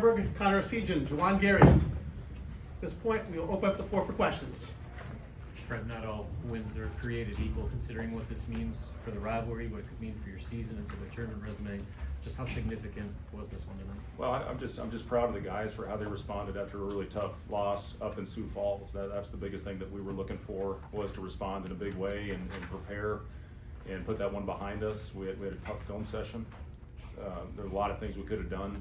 Hoiberg, Connor Essegian, Juwan Gary. At this point, we will open up the floor for questions. Fred, not all wins are created equal, considering what this means for the rivalry, what it could mean for your season and some of the tournament resume. Just how significant was this one tonight? Well, I'm just proud of the guys for how they responded after a really tough loss up in Sioux Falls. That's the biggest thing that we were looking for, was to respond in a big way and prepare and put that one behind us. We had a tough film session. There were a lot of things we could have done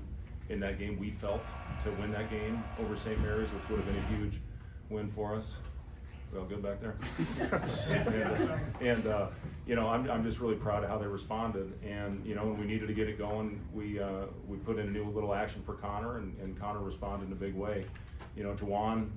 in that game, we felt, to win that game over St. Mary's, which would have been a huge win for us. We all good back there? You know, I'm just really proud of how they responded. And, you know, when we needed to get it going, we put in a new little action for Connor, and Connor responded in a big way. You know, Juwan,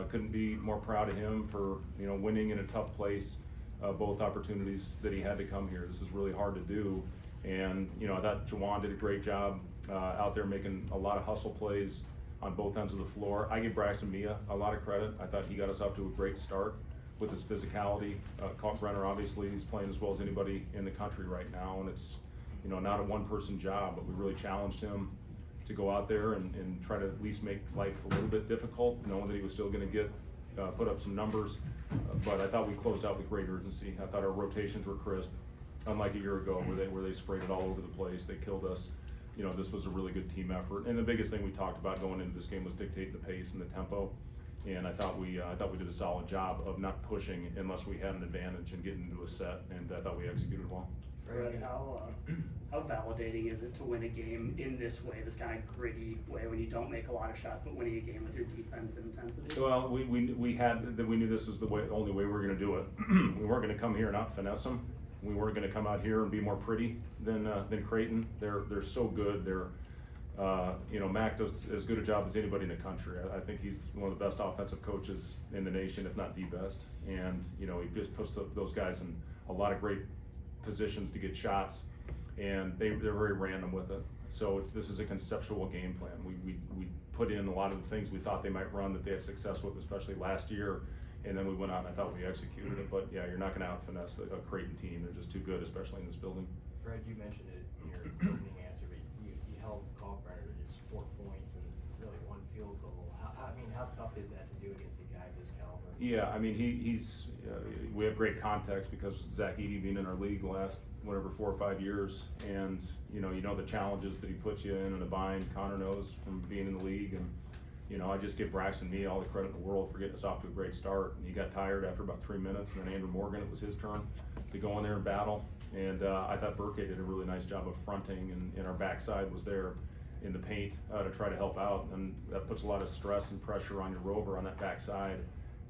couldn't be more proud of him for, you know, winning in a tough place, both opportunities that he had to come here. This is really hard to do. And, you know, I thought Juwan did a great job out there making a lot of hustle plays on both ends of the floor. I give Braxton Mia a lot of credit. I thought he got us off to a great start with his physicality. Kalkbrenner, obviously, he's playing as well as anybody in the country right now, and it's, you know, not a one-person job, but we really challenged him to go out there and try to at least make life a little bit difficult, knowing that he was still gonna get, put up some numbers. But I thought we closed out with great urgency. I thought our rotations were crisp, unlike a year ago where they sprayed it all over the place. They killed us. You know, this was a really good team effort. And the biggest thing we talked about going into this game was dictating the pace and the tempo. And I thought we did a solid job of not pushing unless we had an advantage and getting into a set, and I thought we executed well. Fred, how validating is it to win a game in this way, this kind of gritty way, when you don't make a lot of shots, but winning a game with your defense and intensity? Well, we knew this was the only way we were going to do it. We weren't going to come here and not finesse them. We weren't going to come out here and be more pretty than Creighton. They're so good. You know, Mac does as good a job as anybody in the country. I think he's one of the best offensive coaches in the nation, if not the best. And, you know, he just puts those guys in a lot of great positions to get shots, and they're very random with it. So this is a conceptual game plan. We put in a lot of the things we thought they might run that they had success with, especially last year. And then we went out and I thought we executed it. But yeah, you're not going to out-finesse a Creighton team. They're just too good, especially in this building. Fred, you mentioned it in your opening answer, but you held Kalkbrenner to just 4 points and really 1 field goal. How tough is that to do against a guy of his caliber? Yeah, I mean, we have great context because Zach Edey being in our league the last, 4 or 5 years. And, you know the challenges that he puts you in a bind. Connor knows from being in the league. And, you know, I just give Braxton me all the credit in the world for getting us off to a great start. And he got tired after about 3 minutes, and then Andrew Morgan, it was his turn to go in there and battle. And I thought Burke did a really nice job of fronting, and our backside was there in the paint to try to help out. And that puts a lot of stress and pressure on your rover on that backside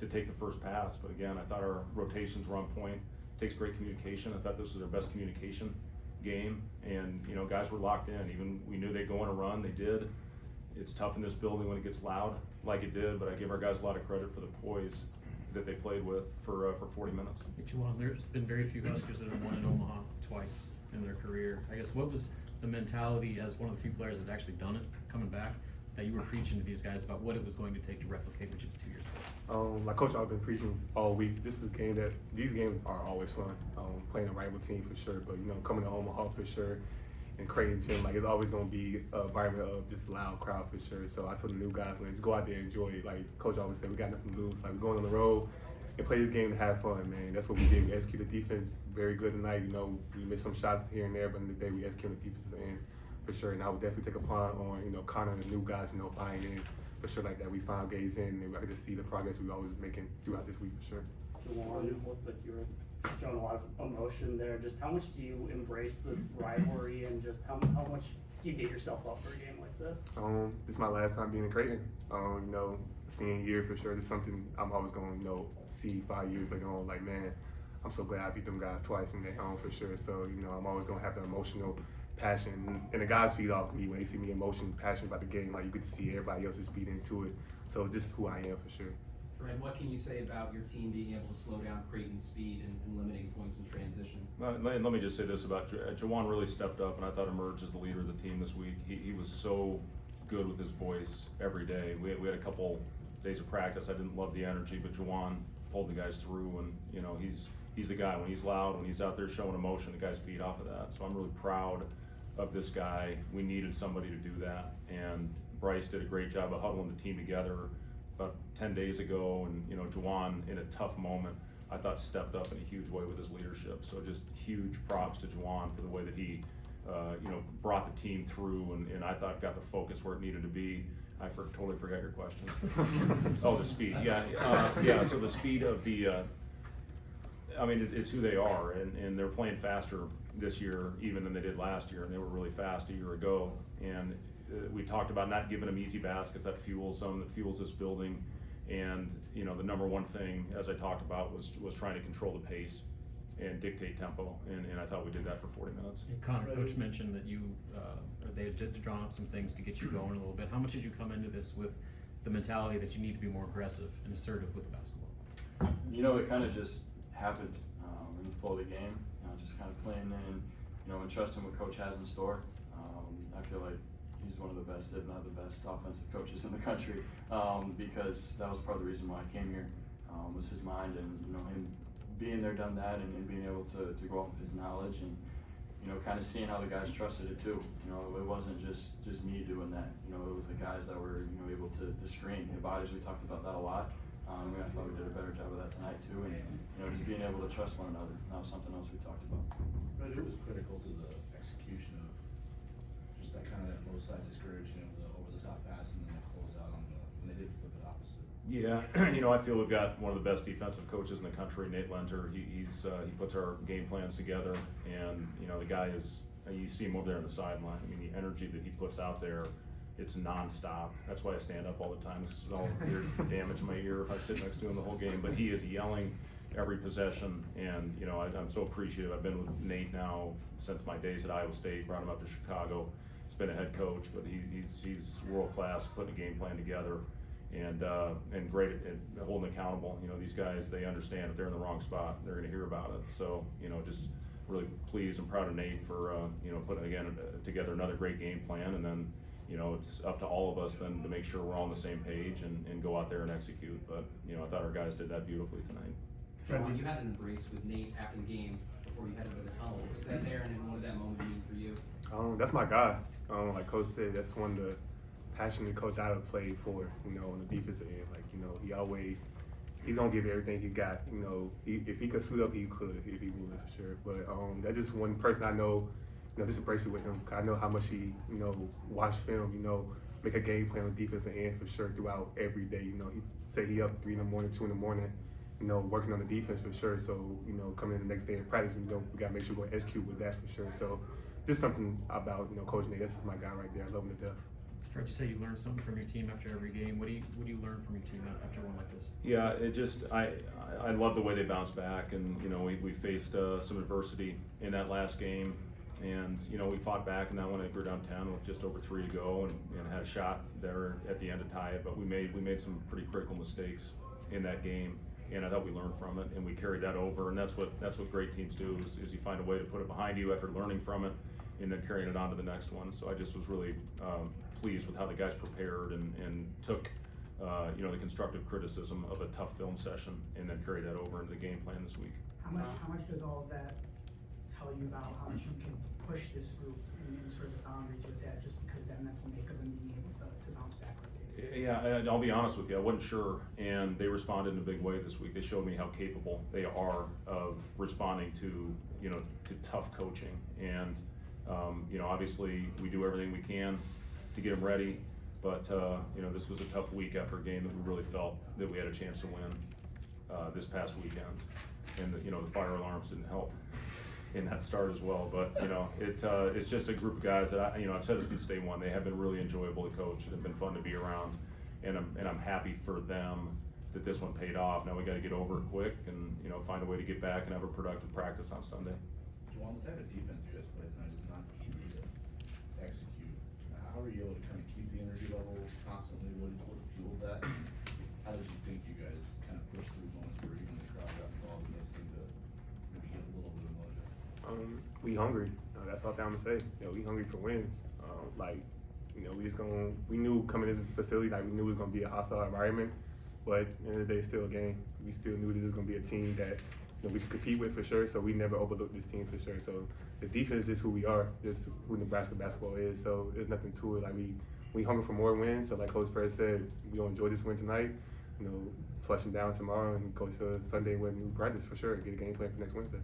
to take the first pass. But again, I thought our rotations were on point. It takes great communication. I thought this was our best communication game. And, you know, guys were locked in. Even we knew they'd go on a run, they did. It's tough in this building when it gets loud, like it did, but I give our guys a lot of credit for the poise that they played with for 40 minutes. Juwan, there's been very few Huskers that have won in Omaha twice in their career. I guess what was the mentality as one of the few players that have actually done it, coming back, that you were preaching to these guys about what it was going to take to replicate what you did 2 years ago? My coach, I've been preaching all week. These games are always fun. Playing a rival team for sure, but, you know, coming to Omaha for sure. And Creighton gym, like, it's always gonna be an environment of just loud crowd for sure. So I told the new guys, man, just go out there and enjoy it. Like Coach always said, we got nothing to lose. Like, we're going on the road and play this game to have fun, man. That's what we did. We executed defense very good tonight. You know, we missed some shots here and there, but in the day we executed defense at the end for sure. And I would definitely take a punt on, you know, Connor and the new guys, you know, buying in for sure like that. We found gays in, and I could just see the progress we always making throughout this week for sure. Juwan, it looked like you were showing a lot of emotion there. Just how much do you embrace the rivalry, and just how much do you get yourself up for a game like this? This is my last time being in Creighton. You know, senior year for sure. It's something I'm always going to, you know, see 5 years later on. Like, man, I'm so glad I beat them guys twice in their home for sure. So, you know, I'm always going to have the emotional passion. And the guys feed off me when they see me emotional, passionate about the game. Like, you get to see everybody else's feed into it. So this is who I am for sure. Fred, what can you say about your team being able to slow down Creighton's speed and limiting points in transition? Let me just say this about Juwan. Really stepped up, and I thought emerged as the leader of the team this week. He was so good with his voice every day. We had a couple days of practice. I didn't love the energy, but Juwan pulled the guys through, and, you know, he's the guy. When he's loud, when he's out there showing emotion, the guys feed off of that. So I'm really proud of this guy. We needed somebody to do that, and Bryce did a great job of huddling the team together about 10 days ago, and, you know, Juwan, in a tough moment, I thought stepped up in a huge way with his leadership. So just huge props to Juwan for the way that he, you know, brought the team through, and I thought got the focus where it needed to be. Totally forgot your question. Oh, the speed, yeah, yeah, so the speed of the, I mean, it's who they are, and they're playing faster this year even than they did last year, and they were really fast a year ago. And we talked about not giving them easy baskets. That fuels them, that fuels this building. And, you know, the number one thing, as I talked about, was trying to control the pace and dictate tempo, and I thought we did that for 40 minutes. And Connor, Coach mentioned that you, or they had drawn up some things to get you going a little bit. How much did you come into this with the mentality that you need to be more aggressive and assertive with the basketball? You know, it kind of just happened in the flow of the game. Just kind of playing in, you know, and trusting what Coach has in store. I feel like he's one of the best, if not the best, offensive coaches in the country, because that was part of the reason why I came here, was his mind, and, you know, him being there, done that, and being able to go off of his knowledge, and, you know, kind of seeing how the guys trusted it too. You know, it wasn't just me doing that. You know, it was the guys that were, you know, able to screen, hit bodies. We talked about that a lot. I thought we did a better job of that tonight too, and, you know, just being able to trust one another. That was something else we talked about. But it was critical to the execution of just that kind of that both side discouraging of the over the top pass and then the closeout on the when they did flip it opposite. Yeah, you know, I feel we've got one of the best defensive coaches in the country, Nate Lenter. He puts our game plans together, and, you know, the guy is, you see him over there on the sideline. I mean, the energy that he puts out there, it's nonstop. That's why I stand up all the time. This is all weird damage in my ear if I sit next to him the whole game. But he is yelling every possession, and, you know, I'm so appreciative. I've been with Nate now since my days at Iowa State. Brought him up to Chicago. He's been a head coach, but he's world class, putting a game plan together, and great at holding accountable. You know, these guys, they understand if they're in the wrong spot, they're going to hear about it. So, you know, just really pleased and proud of Nate for you know, putting together another great game plan, and then, you know, it's up to all of us then to make sure we're all on the same page and go out there and execute. But, you know, I thought our guys did that beautifully tonight. Juwan, you had an embrace with Nate after the game before you headed to the tunnel. What said there, and then what did that moment mean for you? That's my guy. Like Coach said, that's one of the passionate coach I have played for, you know, on the defensive end. Like, you know, he's gonna give everything he got. You know, if he could suit up, he could, if he would, for sure. But that's just one person I know, you know, just embrace it with him. I know how much he, you know, watch film, you know, make a game plan on defensive end for sure throughout every day. You know, he say he up 3 in the morning, 2 in the morning, you know, working on the defense for sure. So, you know, coming in the next day in practice, you know, we gotta make sure we're execute with that for sure. So just something about, you know, Coach Nate. This is my guy right there. I love him to death. Fred, you say you learn something from your team after every game. What do you learn from your team after one like this? Yeah, it just, I love the way they bounce back, and, you know, we faced some adversity in that last game, and, you know, we fought back in that one. We were down 10 with just over 3 to go, and had a shot there at the end to tie it, but we made some pretty critical mistakes in that game, and I thought we learned from it, and we carried that over, and that's what great teams do, is you find a way to put it behind you after learning from it, and then carrying it on to the next one. So I just was really pleased with how the guys prepared and took you know, the constructive criticism of a tough film session, and then carried that over into the game plan this week. How much does all of that tell you about how much you can push this group and sort of the boundaries with that, just because that mental makeup and being able to bounce back like they do? Yeah, I'll be honest with you, I wasn't sure, and they responded in a big way this week. They showed me how capable they are of responding to, you know, to tough coaching. And you know, obviously we do everything we can to get them ready, but you know, this was a tough week after a game that we really felt that we had a chance to win this past weekend, and you know, the fire alarms didn't help in that start as well. But you know, it's just a group of guys that you know, I've said this since day one. They have been really enjoyable to coach. They've been fun to be around, and I'm happy for them that this one paid off. Now we got to get over it quick, and you know, find a way to get back and have a productive practice on Sunday. Juwan, the type of defense you guys play tonight is not easy to execute. How are you able to kind of keep the energy levels constantly? What fueled that? How did you think you guys kind of push through moments where even the crowd got involved and they seemed to maybe get a little bit of mojo? We hungry. That's all I'm gonna say. You know, we hungry for wins. Like, you know, we knew coming into this facility, like we knew it was gonna be a hostile environment, but at the end of the day, it's still a game. We still knew that it was gonna be a team that, you know, we could compete with for sure. So we never overlooked this team for sure. So the defense is just who we are, just who Nebraska basketball is. So there's nothing to it. Like we we hungry for more wins. So like Coach Perez said, we gonna enjoy this win tonight. You know, flushing down tomorrow and go to Sunday with new practice for sure. Get a game plan for next Wednesday.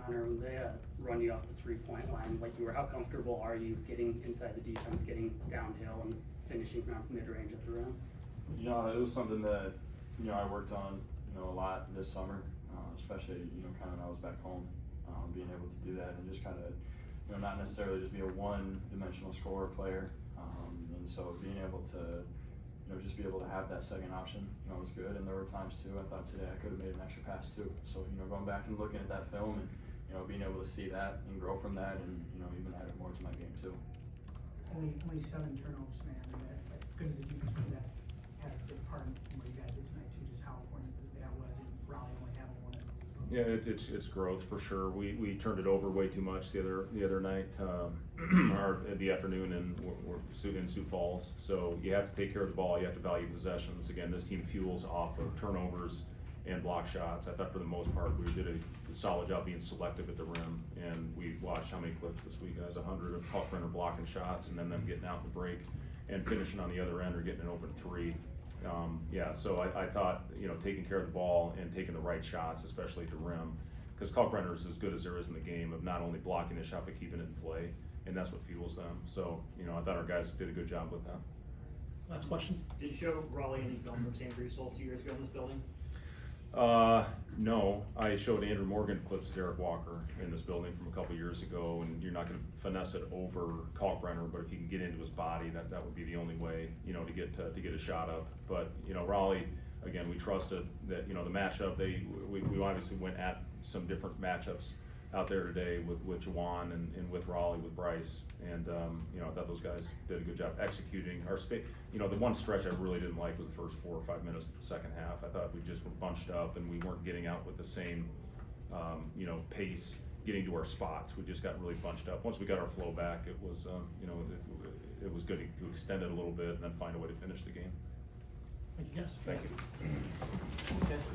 Connor, when they run you off the 3-point line like you were, how comfortable are you getting inside the defense, getting downhill and finishing from mid-range at the rim? You know, it was something that, you know, I worked on, you know, a lot this summer, especially, you know, kind of when I was back home, being able to do that and just kind of, you know, not necessarily just be a one-dimensional scorer player. And so being able to, you know, just be able to have that second option, you know, was good. And there were times too, I thought today I could have made an extra pass too. So, you know, going back and looking at that film and, you know, being able to see that and grow from that and, you know, even add it more to my game too. Only 7 turnovers, man, and that's good as the defense was, has a big part in what you guys did tonight too, just how important that was, and Raleigh only having one of those. Yeah, it's growth for sure. We turned it over way too much the other night, or the afternoon, and we're in Sioux Falls. So you have to take care of the ball. You have to value possessions. Again, this team fuels off of turnovers and block shots. I thought for the most part we did a solid job being selective at the rim, and we watched how many clips this week. Guys, 100 of Kalkbrenner blocking shots, and then them getting out the break and finishing on the other end or getting an open three. Yeah, so I thought, you know, taking care of the ball and taking the right shots, especially at the rim, because Kalkbrenner is as good as there is in the game of not only blocking the shot but keeping it in play, and that's what fuels them. So, you know, I thought our guys did a good job with that. Last question? Did you show Raleigh any film from Sam Greasel 2 years ago in this building? No, I showed Andrew Morgan clips of Derek Walker in this building from a couple years ago, and you're not gonna finesse it over Kalkbrenner, but if you can get into his body, that would be the only way, you know, to get a shot up. But, you know, Raleigh, again, we trusted that, you know, the matchup, we obviously went at some different matchups out there today with Juwan and with Raleigh, with Bryce, and, you know, I thought those guys did a good job executing our you know, the one stretch I really didn't like was the first 4 or 5 minutes of the second half. I thought we just were bunched up and we weren't getting out with the same, you know, pace, getting to our spots. We just got really bunched up. Once we got our flow back, it was, you know, it was good to extend it a little bit and then find a way to finish the game. Thank you, guys. Thank you.